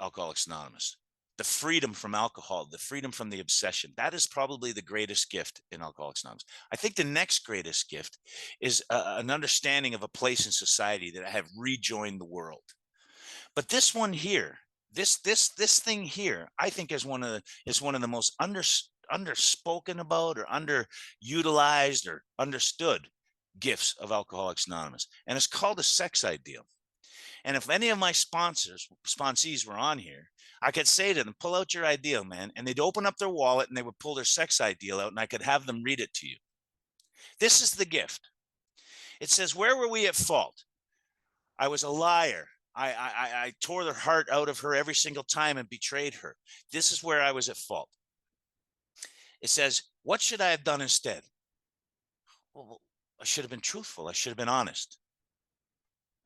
Alcoholics Anonymous. The freedom from alcohol, the freedom from the obsession. That is probably the greatest gift in Alcoholics Anonymous. I think the next greatest gift is an understanding of a place in society that I have rejoined the world. But this one here, this thing here, I think is one of the most underspoken about or underutilized or understood gifts of Alcoholics Anonymous. And it's called a sex ideal. And if any of my sponsees were on here, I could say to them, pull out your ideal, man. And they'd open up their wallet and they would pull their sex ideal out and I could have them read it to you. This is the gift. It says, where were we at fault? I was a liar. I tore the heart out of her every single time and betrayed her. This is where I was at fault. It says, what should I have done instead? Well, I should have been truthful. I should have been honest.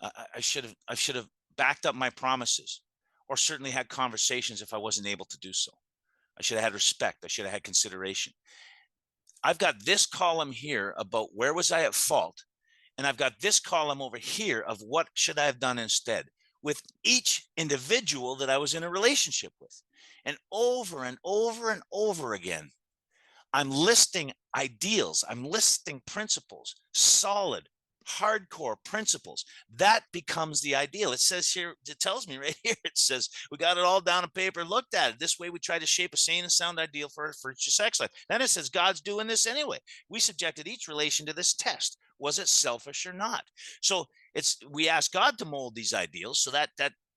I should have backed up my promises or certainly had conversations if I wasn't able to do so. I should have had respect. I should have had consideration. I've got this column here about where was I at fault. And I've got this column over here of what should I have done instead with each individual that I was in a relationship with. And over and over and over again, I'm listing ideals. I'm listing principles, solid, hardcore principles. That becomes the ideal. It says here, it tells me right here, it says we got it all down on paper, looked at it. This way we try to shape a sane and sound ideal for your sex life. Then it says God's doing this anyway. We subjected each relation to this test. Was it selfish or not? So we ask God to mold these ideals. So that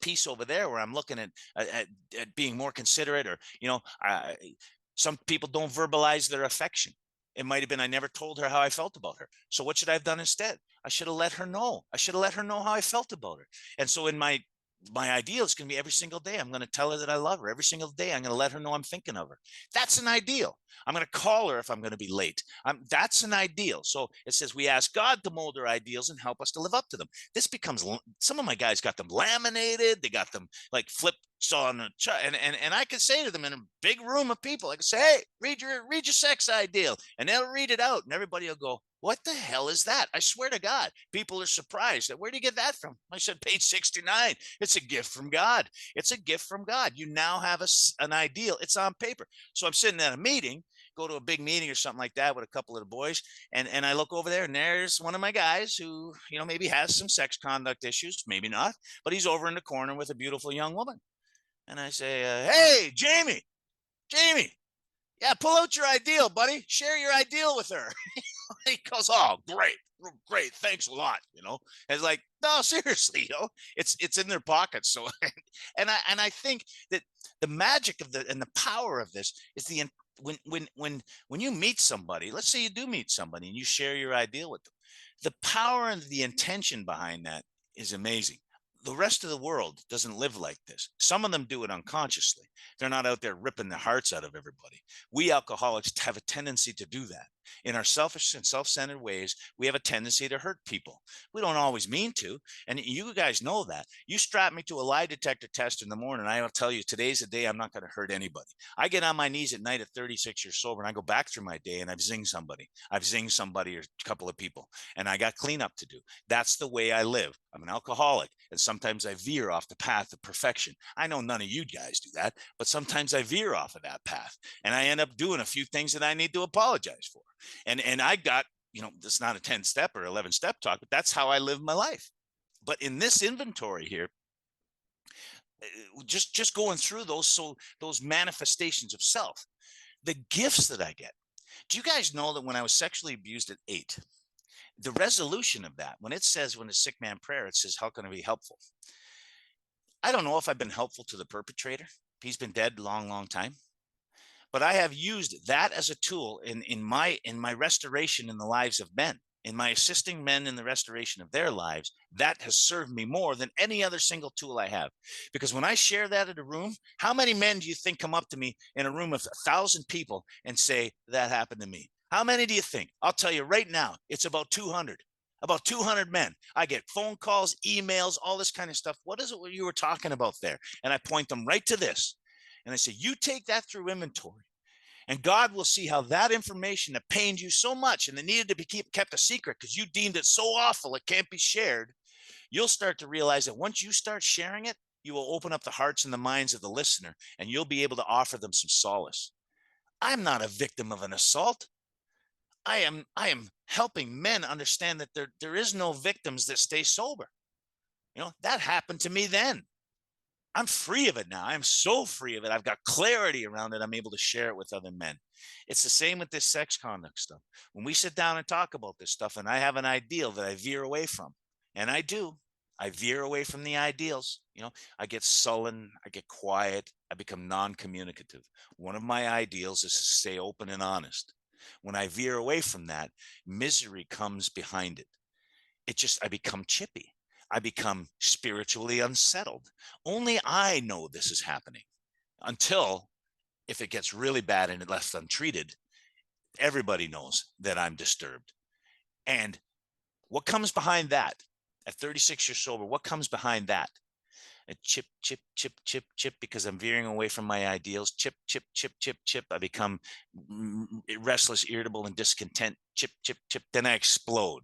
piece over there where I'm looking at being more considerate, or some people don't verbalize their affection. It might have been I never told her how I felt about her. So what should I have done instead? I should have let her know. I should have let her know how I felt about her. And so in my ideal is going to be every single day I'm going to tell her that I love her. Every single day I'm going to let her know I'm thinking of her. That's an ideal. I'm going to call her if I'm going to be late. That's an ideal. So it says we ask God to mold our ideals and help us to live up to them. This becomes, some of my guys got them laminated. They got them like flipped on a chart, and I could say to them in a big room of people, I could say, hey, read your sex ideal, and they'll read it out, and everybody will go, what the hell is that? I swear to God, people are surprised. Where do you get that from? I said, page 69. It's a gift from God. It's a gift from God. You now have an ideal. It's on paper. So I'm sitting at a meeting, go to a big meeting or something like that with a couple of the boys, and I look over there, and there's one of my guys who, maybe has some sex conduct issues, maybe not, but he's over in the corner with a beautiful young woman. And I say, hey, Jamie, yeah, pull out your ideal, buddy. Share your ideal with her. He goes, oh, great, thanks a lot. It's like, no, seriously, it's in their pockets. So, and I think that the magic of and the power of this is when you meet somebody. Let's say you do meet somebody and you share your ideal with them. The power and the intention behind that is amazing. The rest of the world doesn't live like this. Some of them do it unconsciously. They're not out there ripping the hearts out of everybody. We alcoholics have a tendency to do that. In our selfish and self-centered ways, we have a tendency to hurt people. We don't always mean to, and you guys know that. You strap me to a lie detector test in the morning, I will tell you, today's the day I'm not going to hurt anybody. I get on my knees at night at 36 years sober, and I go back through my day, and I've zinged somebody. Or a couple of people, and I got cleanup to do. That's the way I live. I'm an alcoholic, and sometimes I veer off the path of perfection. I know none of you guys do that, but sometimes I veer off of that path, and I end up doing a few things that I need to apologize for. And I got, it's not a 10-step or 11-step talk, but that's how I live my life. But in this inventory here, just going through those manifestations of self, the gifts that I get. Do you guys know that when I was sexually abused at 8, the resolution of that, when the sick man prayer, it says, how can I be helpful? I don't know if I've been helpful to the perpetrator. He's been dead a long, long time. But I have used that as a tool in my restoration in the lives of men, in my assisting men in the restoration of their lives. That has served me more than any other single tool I have. Because when I share that in a room, how many men do you think come up to me in a room of 1,000 people and say, that happened to me? How many do you think? I'll tell you right now, it's about 200. About 200 men. I get phone calls, emails, all this kind of stuff. What is it you were talking about there? And I point them right to this. And I say, you take that through inventory, and God will see how that information that pained you so much and that needed to be kept a secret because you deemed it so awful it can't be shared. You'll start to realize that once you start sharing it, you will open up the hearts and the minds of the listener, and you'll be able to offer them some solace. I'm not a victim of an assault. I am helping men understand that there is no victims that stay sober. That happened to me then. I'm free of it now. I'm so free of it. I've got clarity around it. I'm able to share it with other men. It's the same with this sex conduct stuff. When we sit down and talk about this stuff, and I have an ideal that I veer away from, and I do, I veer away from the ideals. I get sullen, I get quiet, I become non-communicative. One of my ideals is to stay open and honest. When I veer away from that, misery comes behind it. I become chippy. I become spiritually unsettled. Only I know this is happening, until if it gets really bad and it left untreated, everybody knows that I'm disturbed. And what comes behind that at 36 years sober, what comes behind that? A chip, because I'm veering away from my ideals. Chip. I become restless, irritable, and discontent. Chip. Then I explode.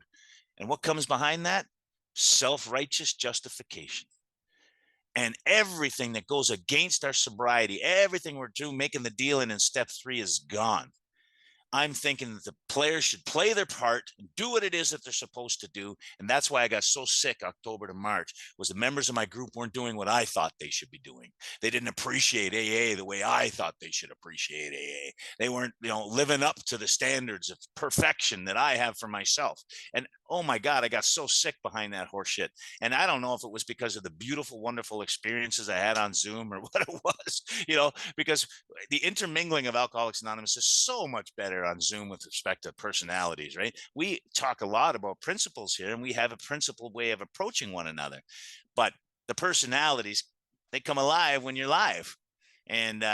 And what comes behind that? Self-righteous justification. And everything that goes against our sobriety, everything we're doing, making the deal in step 3 is gone. I'm thinking that the players should play their part and do what it is that they're supposed to do. And that's why I got so sick October to March, was the members of my group weren't doing what I thought they should be doing. They didn't appreciate AA the way I thought they should appreciate AA. They weren't, living up to the standards of perfection that I have for myself. And oh my God, I got so sick behind that horse shit. And I don't know if it was because of the beautiful, wonderful experiences I had on Zoom or what it was, because the intermingling of Alcoholics Anonymous is so much better on Zoom with respect to personalities, right? We talk a lot about principles here, and we have a principled way of approaching one another. But the personalities, they come alive when you're live. And,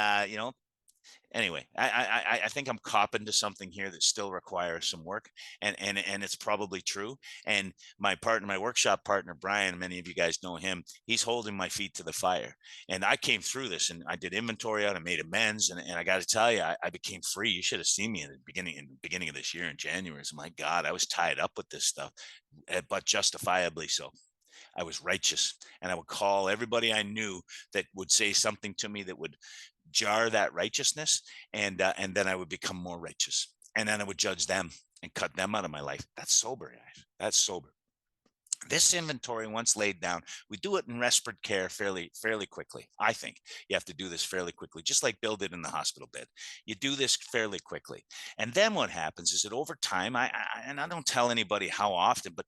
anyway, I think I'm copping to something here that still requires some work, and it's probably true. And my partner, my workshop partner, Brian, many of you guys know him. He's holding my feet to the fire. And I came through this, and I did inventory out. I made amends, and I got to tell you, I became free. You should have seen me in the beginning of this year in January. So my God, I was tied up with this stuff, but justifiably so. I was righteous, and I would call everybody I knew that would say something to me that would jar that righteousness, and then I would become more righteous, and then I would judge them and cut them out of my life. That's sober, guys. That's sober. This inventory, once laid down, we do it in respite care fairly quickly. I think you have to do this fairly quickly, just like Bill did in the hospital bed. You do this fairly quickly, and then what happens is that over time, and I don't tell anybody how often, but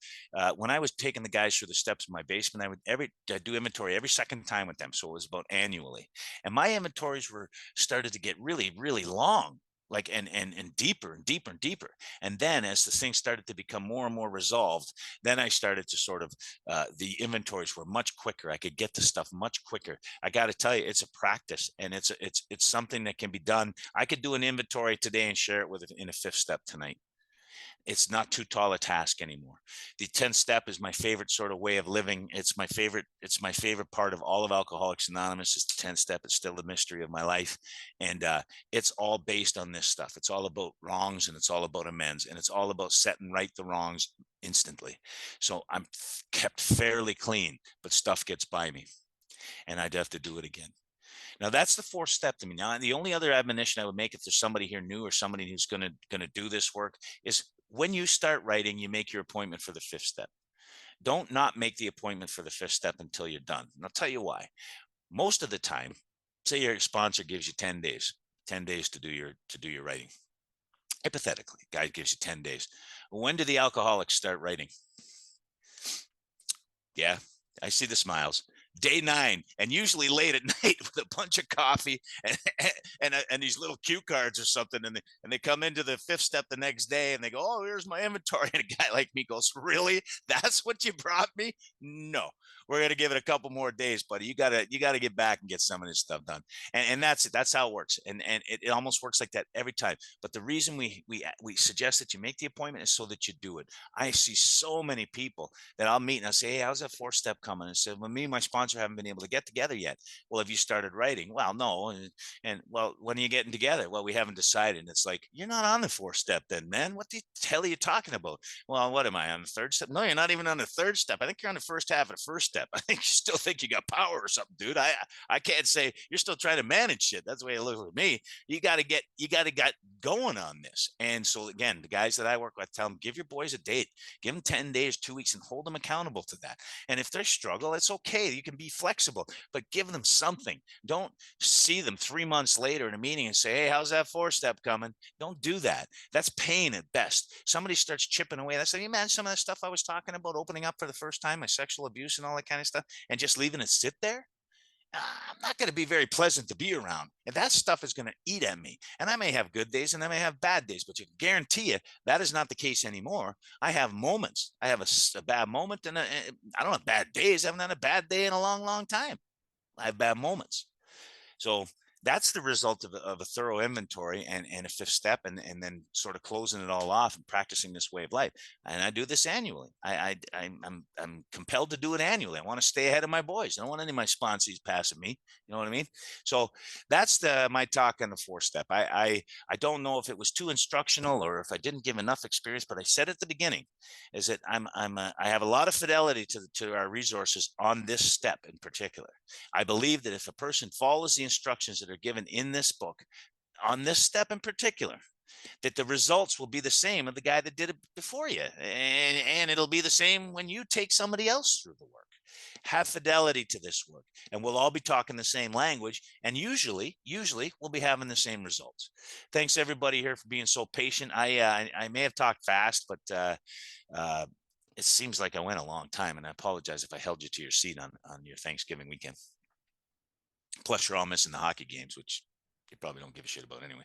when I was taking the guys through the steps in my basement, I'd do inventory every second time with them, so it was about annually, and my inventories were started to get really, really long, like and deeper and deeper and deeper. And then as the thing started to become more and more resolved, then I started to sort of the inventories were much quicker. I could get to stuff much quicker. I got to tell you, it's a practice, and it's something that can be done. I could do an inventory today and share it with it in a fifth step tonight. It's not too tall a task anymore. The 10th step is my favorite sort of way of living. It's my favorite part of all of Alcoholics Anonymous is the 10th step. It's still the mystery of my life. And it's all based on this stuff. It's all about wrongs, and it's all about amends, and it's all about setting right the wrongs instantly. So I'm kept fairly clean, but stuff gets by me, and I'd have to do it again. Now that's the fourth step to me. Now the only other admonition I would make if there's somebody here new or somebody who's going to do this work is when you start writing, you make your appointment for the fifth step. Don't not make the appointment for the fifth step until you're done. And I'll tell you why. Most of the time, say your sponsor gives you 10 days to do your writing. Hypothetically, guy gives you 10 days. When do the alcoholics start writing? Yeah, I see the smiles. Day 9, and usually late at night with a bunch of coffee and these little cue cards or something, and they come into the fifth step the next day and they go, oh, here's my inventory, and a guy like me goes, really, that's what you brought me? No, we're going to give it a couple more days, buddy. You gotta get back and get some of this stuff done. And that's how it works, and it almost works like that every time. But the reason we suggest that you make the appointment is so that you do it. I see so many people that I'll meet and I'll say, hey, how's that fourth step coming? And say, well, me and my sponsor haven't been able to get together yet. Well, have you started writing? Well, no. And well, when are you getting together? Well, we haven't decided. And it's like, you're not on the fourth step then, man. What the hell are you talking about? Well, what am I, on the third step? No, you're not even on the third step. I think you're on the first half of the first step. I think you still think you got power or something, dude. I can't say you're still trying to manage shit. That's the way it looks with me. You got to get going on this. And so again, the guys that I work with, tell them, give your boys a date, give them 10 days, 2 weeks, and hold them accountable to that. And if they struggle, it's okay. You can be flexible, but give them something. Don't see them 3 months later in a meeting and say, hey, how's that fourth step coming? Don't do that. That's pain at best. Somebody starts chipping away. That's like, you imagine some of the stuff I was talking about, opening up for the first time, my sexual abuse and all that kind of stuff, and just leaving it sit there. I'm not going to be very pleasant to be around. And that stuff is going to eat at me. And I may have good days and I may have bad days, but you can guarantee you that is not the case anymore. I have moments. I have a bad moment, and I don't have bad days. I haven't had a bad day in a long, long time. I have bad moments. So that's the result of a thorough inventory and a fifth step, and then sort of closing it all off and practicing this way of life. And I do this annually. I'm compelled to do it annually. I want to stay ahead of my boys. I don't want any of my sponsees passing me. You know what I mean? So that's my talk on the fourth step. I don't know if it was too instructional or if I didn't give enough experience, but I said at the beginning is that I have a lot of fidelity to our resources on this step in particular. I believe that if a person follows the instructions that are given in this book on this step in particular, that the results will be the same of the guy that did it before you. And it'll be the same when you take somebody else through the work. Have fidelity to this work, and we'll all be talking the same language. And usually we'll be having the same results. Thanks everybody here for being so patient. I may have talked fast, but uh, it seems like I went a long time, and I apologize if I held you to your seat on your Thanksgiving weekend. Plus, you're all missing the hockey games, which you probably don't give a shit about anyway.